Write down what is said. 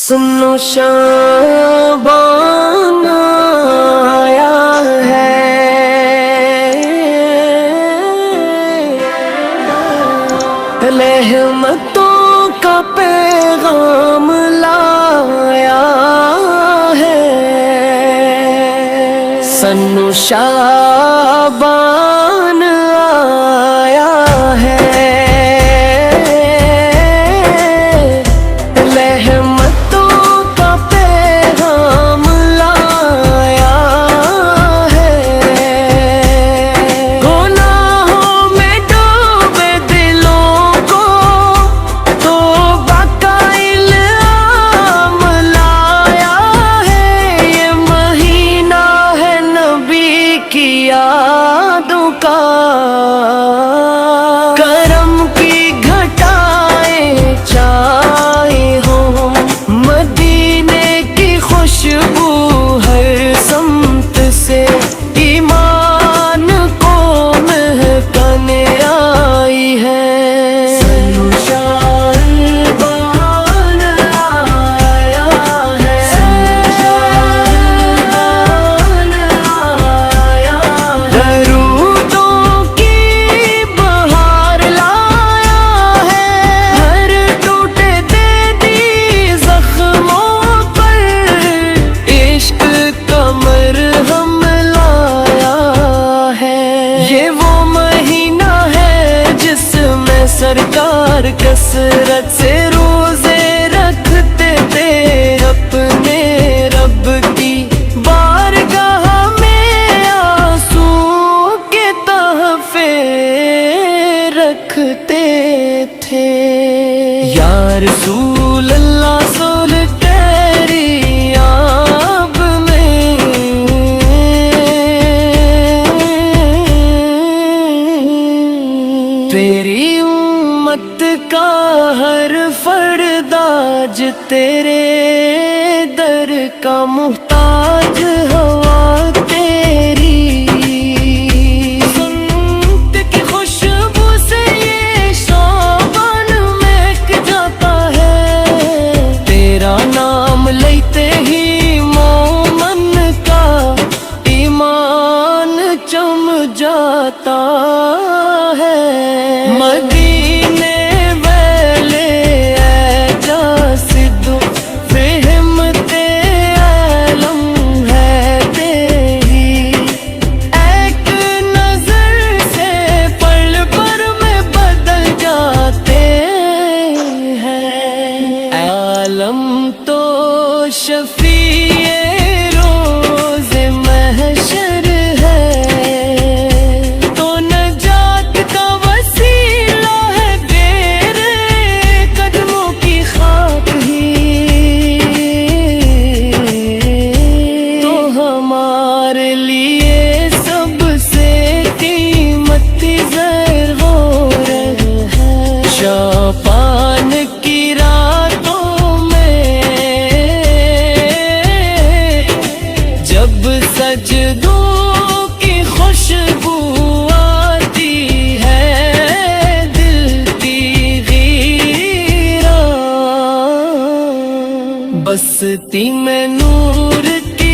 سنو شعبان آیا ہے، رحمتوں کا پیغام لایا ہے۔ سنو شعبان آیا ہے، یادوں کا کرم کی گھٹائیں چاہے ہوں، مدینے کی خوشبو ہر سمت سے ایمان کو مہکانے آئی ہے۔ سرکار کثرت سے روزے رکھتے تھے، اپنے رب کی بارگاہ میں آنسو کے تحفے رکھتے تھے۔ یا رسول اللہ سول تیری آب میں تیری امت کا ہر فرد آج تیرے در کا محتاج، ہوا تیری سنت کی خوشبو سے یہ شعبان مہک جاتا ہے، تیرا نام لیتے ہی مومن کا ایمان چم جاتا ہے۔ مدینے والے اے جاسد فہمت عالم ہے تیری، ایک نظر سے پل پر میں بدل جاتے ہیں۔ عالم تو شفیع روز محشر ہے، تو نجات کا وسیلہ ہے تیرے قدموں کی خاک ہی، تو ہمارے لیے سب سے قیمتی زر ہو رہے ہیں۔ شعبان کی راتوں میں جب سجدوں کی خوشبو آتی ہے، دل کی غیران بستی میں نور کی